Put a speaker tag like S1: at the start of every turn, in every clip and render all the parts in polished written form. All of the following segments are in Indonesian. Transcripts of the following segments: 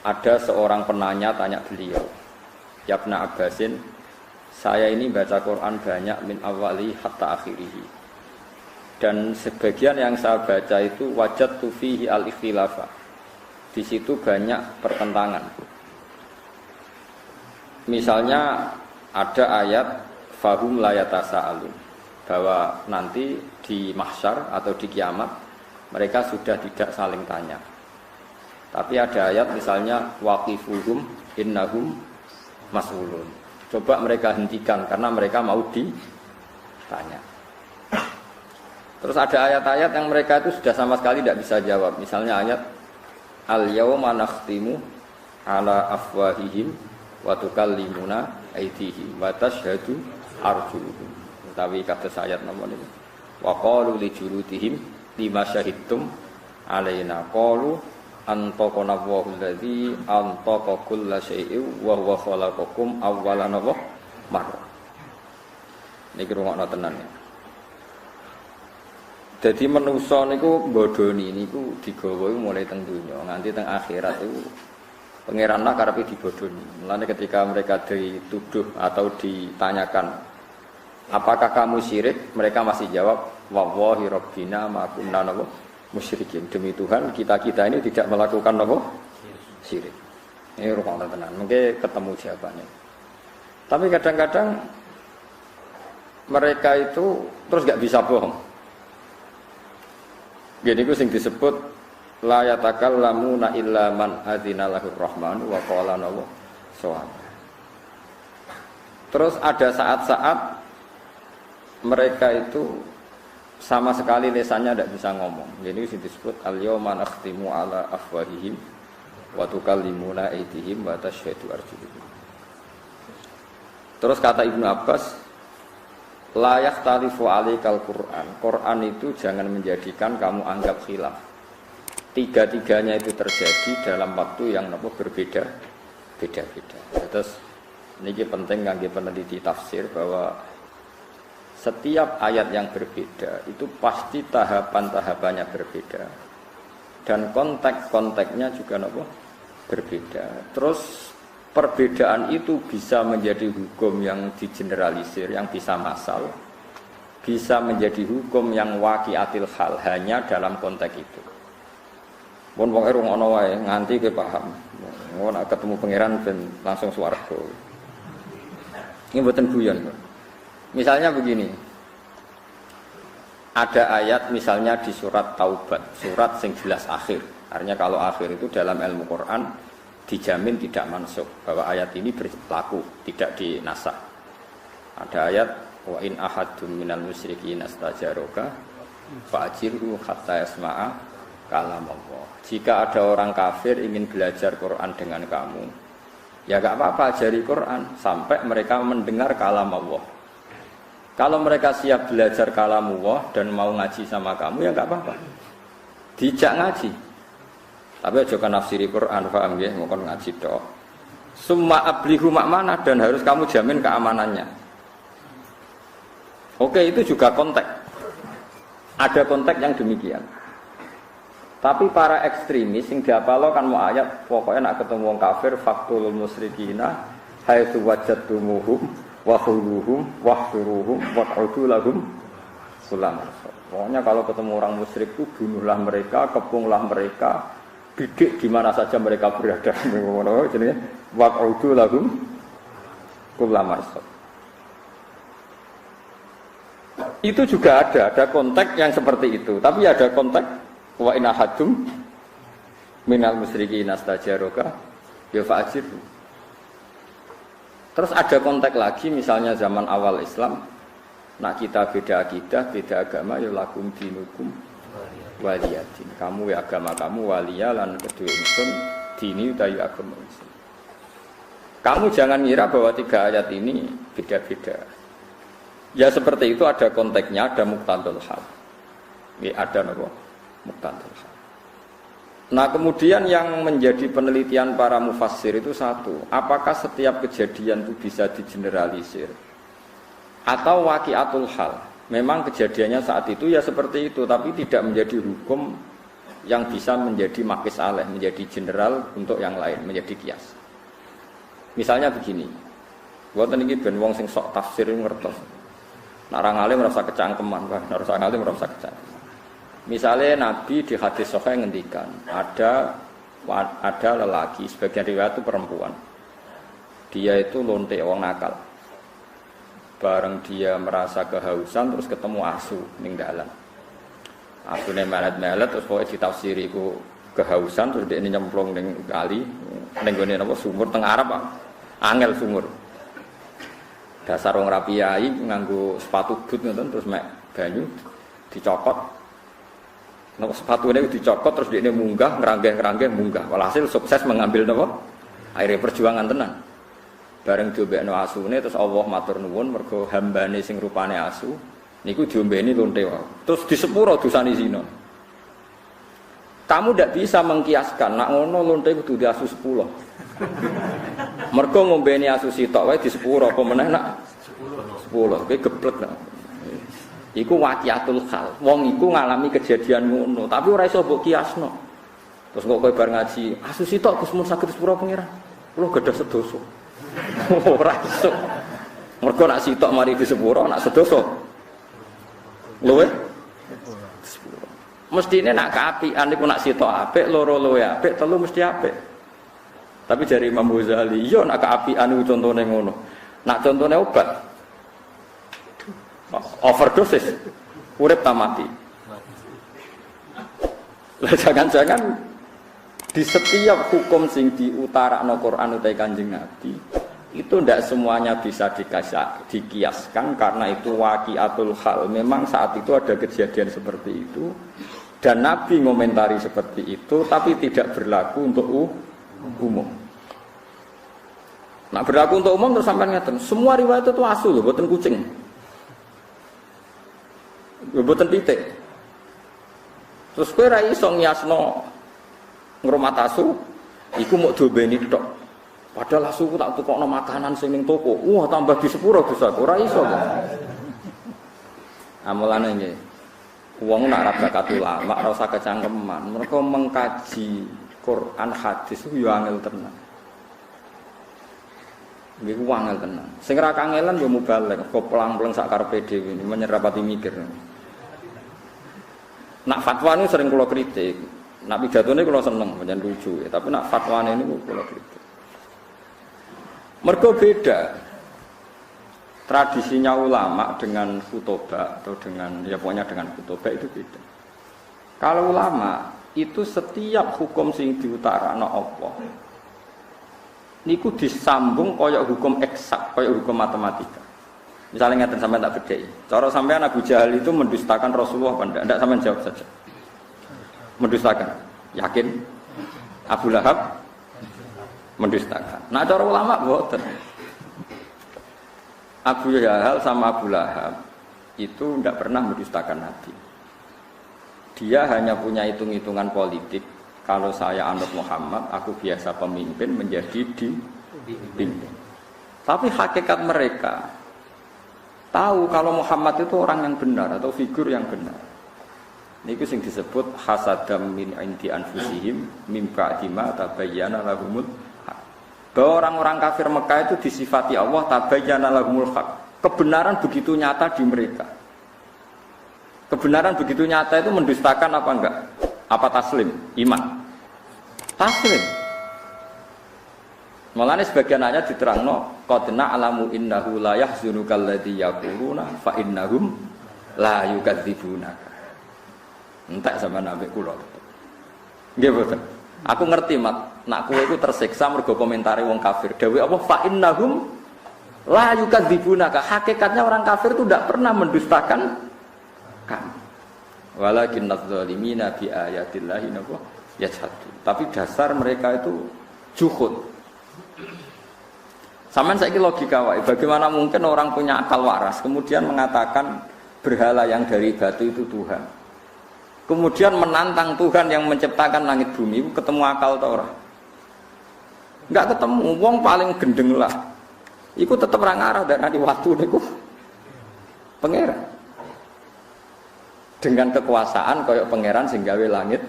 S1: Ada seorang penanya tanya beliau, "Ya Ibn Abbasin, saya ini baca Quran banyak min awali hatta akhirihi. Dan sebagian yang saya baca itu wajadtu fihi al-ikhtilafa. Di situ banyak pertentangan. Misalnya ada ayat fahum la yatasaalun, bahwa nanti di mahsyar atau di kiamat mereka sudah tidak saling tanya. Tapi ada ayat misalnya waqifuhum innahum mas'ulun. Coba mereka hentikan karena mereka mau ditanya. Terus ada ayat-ayat yang mereka itu sudah sama sekali tidak bisa jawab. Misalnya ayat al-yawma nakhtimu ala afwahihim wa tukallimuna aydihim wa tashhadu arjuluhum. Tapi kata ayat nomor ini wa qalu li juludihim lima syahidtum alaina qalu antaqana Allahu allazi antaqa kulla syai'in wa huwa khalaqakum awwalan marrah. Niki rungokno tenan ya. Dadi manusa niku bodoni niku digawa mulai teng donya nganti teng akhirat itu pangeran lah karepe dibodoni. Mulane ketika mereka dituduh atau ditanyakan apakah kamu syirik, mereka masih jawab wallahi rabbina ma kunna musyrikin, demi Tuhan kita ini tidak melakukan apa? Syirik. Ini rukun tenan. Mungkin ketemu jawabannya. Tapi kadang-kadang mereka itu terus gak bisa bohong. Jadi itu sing disebut la yatakallamuna illa man adzina lahur rahman wa qala nawa shawab. Terus ada saat-saat mereka itu sama sekali lesannya tidak bisa ngomong. Jadi disebut al-yawma nakhtimu ala afwahihim wa tukallimuna aydihim wa tashhadu arjuluhum. Terus kata Ibnu Abbas, la yakhtalifu alaikal Qur'an. Quran itu jangan menjadikan kamu anggap khilaf. Tiga-tiganya itu terjadi dalam waktu yang berbeda. Terus ini penting kangge peneliti tafsir bahwa setiap ayat yang berbeda itu pasti tahapan-tahapannya berbeda dan konteks-konteksnya juga berbeda. Terus perbedaan itu bisa menjadi hukum yang digeneralisir, yang bisa massal, bisa menjadi hukum yang waqiatil hal hanya dalam konteks itu. Mun wong ngono wae nganti ke paham. Ngono ketemu pangeran ben langsung swarga. Ini mboten guyon. Misalnya begini, ada ayat misalnya di surat Taubat, surat sing jelas akhir. Artinya kalau akhir itu dalam ilmu Quran dijamin tidak mansukh, bahwa ayat ini berlaku, tidak dinasakh. Ada ayat wa in ahadum minal musyrikin astajaroka fa'jirhu hatta yasma'a kalam Allah. Jika ada orang kafir ingin belajar Quran dengan kamu, ya gak apa-apa ajari Quran sampai mereka mendengar kalam Allah. Kalau mereka siap belajar kalamullah dan mau ngaji sama kamu, ya enggak apa-apa. Dijak ngaji. Tapi aja kan nafsiri Quran, paham nggih, mau kon ngaji tok. Summa ablihu makmana, dan harus kamu jamin keamanannya. Oke, itu juga konteks. Ada konteks yang demikian. Tapi para ekstremis sing diapalo kan mau ayat pokoknya nak ketemu wong kafir faqtul musyrikina haitsu wajadtumuhum wa khuluhum wahsuruhum waq'udu lahum kullama. Pokoknya kalau ketemu orang musyrik itu bunuhlah mereka, kepunglah mereka, bidik di mana saja mereka berada. Ngono jenenge waq'udu lahum kullama. Itu juga ada konteks yang seperti itu. Tapi ada konteks wa in ahadum minal musyrikin astajaroka ya fa'jirhu. Terus ada konteks lagi, misalnya zaman awal Islam, nak kita beda akidah, beda agama, ya lakum dinukum waliyadin. Kamu ya agama kamu, waliya lan kedua insun, dini utawi agama insun. Kamu jangan ngira bahwa tiga ayat ini beda-beda. Ya seperti itu, ada konteksnya, ada muqtadul hal. Ya ada muqtadul hal. Nah kemudian yang menjadi penelitian para mufassir itu satu, apakah setiap kejadian itu bisa digeneralisir atau waqiatul hal, memang kejadiannya saat itu ya seperti itu, tapi tidak menjadi hukum yang bisa menjadi makis aleh, menjadi general untuk yang lain, menjadi kias. Misalnya begini, buat ini ben wong sing sok tafsir ngertos, narang alim merasa kecangkeman, narang alim merasa kecangkeman. Misalnya Nabi di hadis sahih ngendikan ada lelaki, sebagian riwayat itu perempuan, dia itu lonte wong nakal. Bareng dia merasa kehausan terus ketemu asu ning dalan. Asune melet-melet terus pokoke ditafsiri iku kehausan terus dia nyemplung ning kali ning gone napa sumur teng Arab, angel sumur. Dasar wong rapi yai nganggo sepatu boot ngoten terus mek banyu dicokot. Napa sepatune dicokot terus dia munggah ngeranggeh munggah. Walhasil sukses mengambil napa? Akhire perjuangan tenan. Bareng diombekno asune terus Allah matur nuwun mergo hambane sing rupane asu niku diombeni lonte wae. Terus di sepuro dosane zina. Kamu ndak bisa mengkiaskan nak ngono lonte kudu di asu 10. Mergo ngombeni asu sitok wae di sepuro apa meneh nak 10. Kowe geblek nak. Iku waqiatul hal. Wong iku ngalami kejadian ngono, tapi ora iso mbok kiasno. Terus kok kowe bar ngaji, asu sitok Gus mun saged sepuro pangeran. Kulo gadah sedoso. Ora iso. Mergo nak sitok mari di sepuro, nak sedoso. Luwe? Sepuro. Mestine nak kaapian niku nak sitok apik, loro luwe apik, telu mesti apik. Tapi dari Imam Ghazali, yo nak kaapian niku contone ngono. Nak contone obat overdosis, urip tak mati. Lah jangan-jangan di setiap hukum sing diutarakno Quran utawi Kanjeng Nabi itu ndak semuanya bisa dikiaskan karena itu waqiatul hal. Memang saat itu ada kejadian seperti itu dan Nabi ngomentari seperti itu, tapi tidak berlaku untuk umum. Nah berlaku untuk umum terus sampean ngeten, semua riwayat itu asu lho, boten kucing. Mboten pitik. Terus kowe ra iso ngiasno ngrumat asu iku mok dombeni tok. Padahal asuku tak tukokno makanan sing ning toko. Wah, tambah di sepuro dosaku. Ora iso kok. Amulane nggih. Wong nak ra bakat ulama, ora usah kecangkeman. Mereka mengkaji Quran hadis ku yo angel tenan. Nggih ku angel tenan. Sing ra kangelan yo mubalek, kok pelang-pelang sak karepe dhewe menyerapati mikir. Nak fatwa ini sering kula kritik. Nak pidatone kula seneng, pancen lucu ya, tapi nak fatwane niku kula kritik. Mergo beda tradisinya ulama dengan khutbah atau dengan ya pokoknya dengan khutbah itu beda. Kalau ulama itu setiap hukum sing diutarakno Allah niku disambung kaya hukum eksak, kaya hukum matematika. Misalnya ngeten sampean tak bedheki. Cara sampean Abu Jahal itu mendustakan Rasulullah apa ndak? Ndak sampean jawab saja. Mendustakan. Yakin? Abu Lahab mendustakan. Nah cara ulama boten. Abu Jahal sama Abu Lahab itu ndak pernah mendustakan Nabi. Dia hanya punya hitung-hitungan politik. Kalau saya anut Muhammad, aku biasa pemimpin menjadi dipimpin. Tapi hakikat mereka tahu kalau Muhammad itu orang yang benar atau figur yang benar. Niku sing disebut hasadam min indi anfusihim mim ba'di ma tabayyana lahumul haq. Bahwa orang-orang kafir Mekah itu disifati Allah tabayyana lahumul haq. Kebenaran begitu nyata di mereka. Kebenaran begitu nyata itu mendustakan apa enggak? Apa taslim? Iman. Taslim. Mulane sebagian ayat diterangno qadna alamu innahu la yahzunukal ladzi yaquluna fa innahum la yukadzibunaka. Entek sampean ambek kula. Nggih boten. Aku ngerti mat, nak kowe iku tersiksa mergo komentare wong kafir. Dewe apa fa innahum la yukadzibunaka. Hakikatnya orang kafir itu tidak pernah mendustakan kamu. Walakinnadz zalimina bi ayatillahi yajhadun. Tapi dasar mereka itu juhud. Sampeyan saiki logika wae, bagaimana mungkin orang punya akal waras kemudian mengatakan berhala yang dari batu itu Tuhan? kemudian menantang Tuhan yang menciptakan langit bumi, ketemu akal atau ora? Enggak ketemu. Wong paling gendeng lah. Iku tetep ora ngarah darani watu niku pangeran. Dengan kekuasaan kaya pangeran sing gawe langit.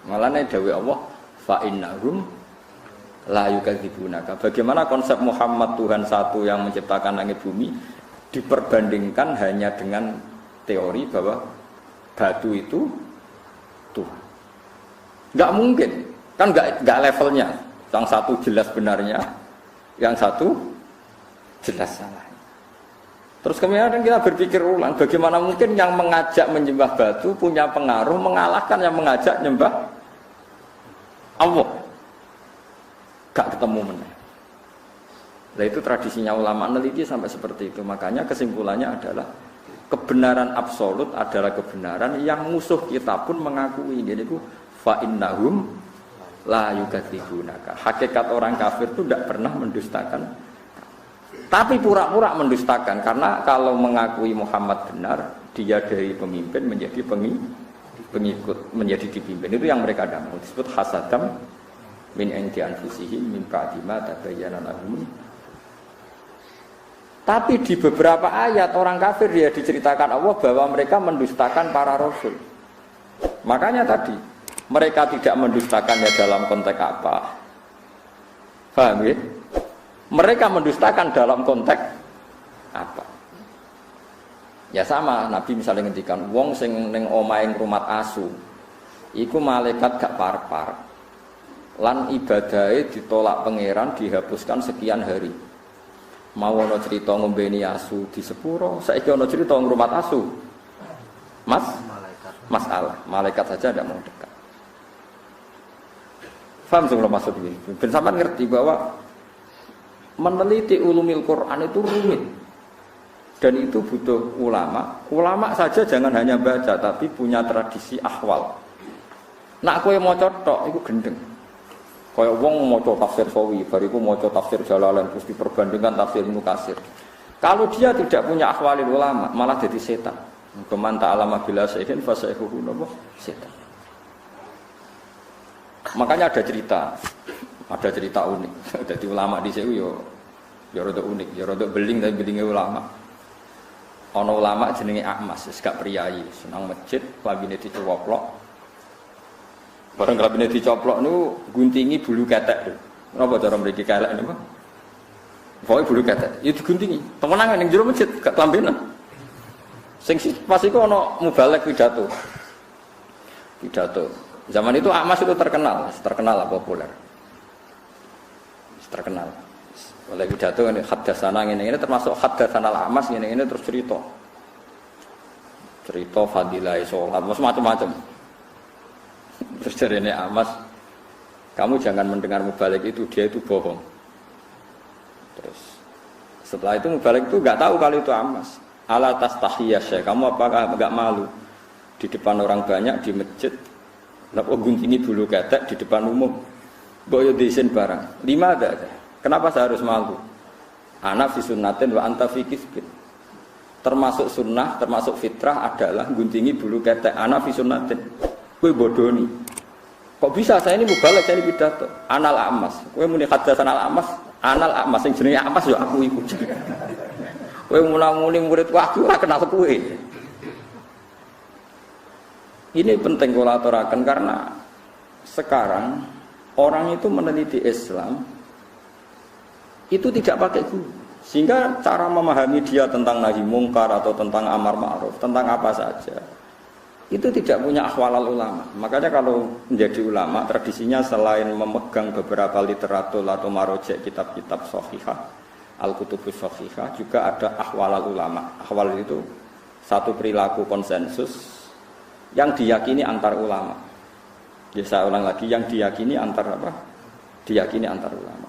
S1: Malane dawuh Allah, fa innahum la yukadzibunaka. Bagaimana konsep Muhammad Tuhan satu yang menciptakan langit bumi diperbandingkan hanya dengan teori bahwa batu itu Tuhan. Enggak mungkin. Kan enggak levelnya. Yang satu jelas benarnya, yang satu jelas salah. Terus kemudian kita berpikir ulang, bagaimana mungkin yang mengajak menyembah batu punya pengaruh mengalahkan yang mengajak menyembah Allah? Gak ketemu mana. Nah itu tradisinya ulama neliti sampai seperti itu. Makanya kesimpulannya adalah kebenaran absolut adalah kebenaran yang musuh kita pun mengakui. Jadi itu fa innahum la yukadzibunaka. Hakikat orang kafir itu tidak pernah mendustakan, tapi pura-pura mendustakan. Karena kalau mengakui Muhammad benar, dia dari pemimpin menjadi pengikut, menjadi dipimpin. Itu yang mereka mau disebut hasadam min indi anfusihim min ba'di ma tabayyana lahum. Tapi di beberapa ayat orang kafir dia diceritakan Allah bahwa mereka mendustakan para rasul. Makanya tadi mereka tidak mendustakannya dalam konteks apa? Paham ya? Mereka mendustakan dalam konteks apa? Ya sama, Nabi misalnya ngendikan wong sing ning omahe ngrumat asu, iku malaikat gak par-par. Lan ibadahe ditolak pangeran dihapuskan sekian hari. Mau ana cerita ngombeni asu di sepuro, saiki ana cerita ngrumat asu. Masalah, malaikat saja tidak mau dekat. Paham sih kalau maksud ini? Ben sampean ngerti bahwa meneliti ulumil Quran itu rumit. Dan itu butuh ulama. Ulama saja jangan hanya baca, tapi punya tradisi ahwal. Nak kowe maca tok iku gendeng. Kaya wong maca tafsir Sawi, bariku maca tafsir Jalalain terus diperbandingkan tafsir Ibnu Katsir. Kalau dia tidak punya ahwalil ulama, malah jadi setan. Keman ta'alama bila sayyidin fa sayhuhu setan. Makanya ada cerita unik. Jadi ulama di sini yo rada unik, yo rada beling tapi belingnya ulama. Ana ulama jenenge Ahmas, wis gak priyayi, senang masjid, klambine dicoplok. Bareng klambine dicoplok niku guntingi bulu ketek. Napa cara mriki kelek niku? Pokoke bulu ketek, ya diguntingi. Temenan ning jero masjid gak klambinan. Sing pas iku ana mubalek pidato. Zaman itu Ahmas itu terkenal lah populer. Terkenal. Oleh pidato ini haddatsana ngene termasuk haddatsana Ahmas ngene terus cerita. Cerita fadilah salat, macam-macam. Terus jarene Ahmas, kamu jangan mendengar mubalek itu, dia itu bohong. Terus setelah itu mubalek itu enggak tahu kalau itu Ahmas. Ala tastahiyya, kamu apakah enggak malu di depan orang banyak di masjid? Napa guntingi bulu ketek di depan umum? Boyo diisin barang. 5 ada. Kenapa saya harus malu? Ana fi sunnatin wa anta fi kisbin. Termasuk sunnah, termasuk fitrah adalah guntingi bulu ketek. Ana fi sunnatin. Kowe bodoni. Kok bisa saya ini mubalek, saya ini pidato. Anal Amas. Kowe muni haddatsan al Amas, anal Amas sing jenenge Amas yo aku iku. Kowe muni muridku aku ora kenal kowe. Ini penting kalau aturakan karena sekarang orang itu meneliti Islam itu tidak pakai guru, sehingga cara memahami dia tentang nahi mungkar atau tentang amar ma'ruf, tentang apa saja itu tidak punya ahwalal ulama. Makanya kalau menjadi ulama tradisinya selain memegang beberapa literatur atau marojek kitab-kitab sahihah, al-kutubus sahihah, juga ada ahwalal ulama. Ahwal itu satu perilaku konsensus yang diyakini antar ulama. Ya saya ulang lagi, yang diyakini antar apa? Diyakini antar ulama.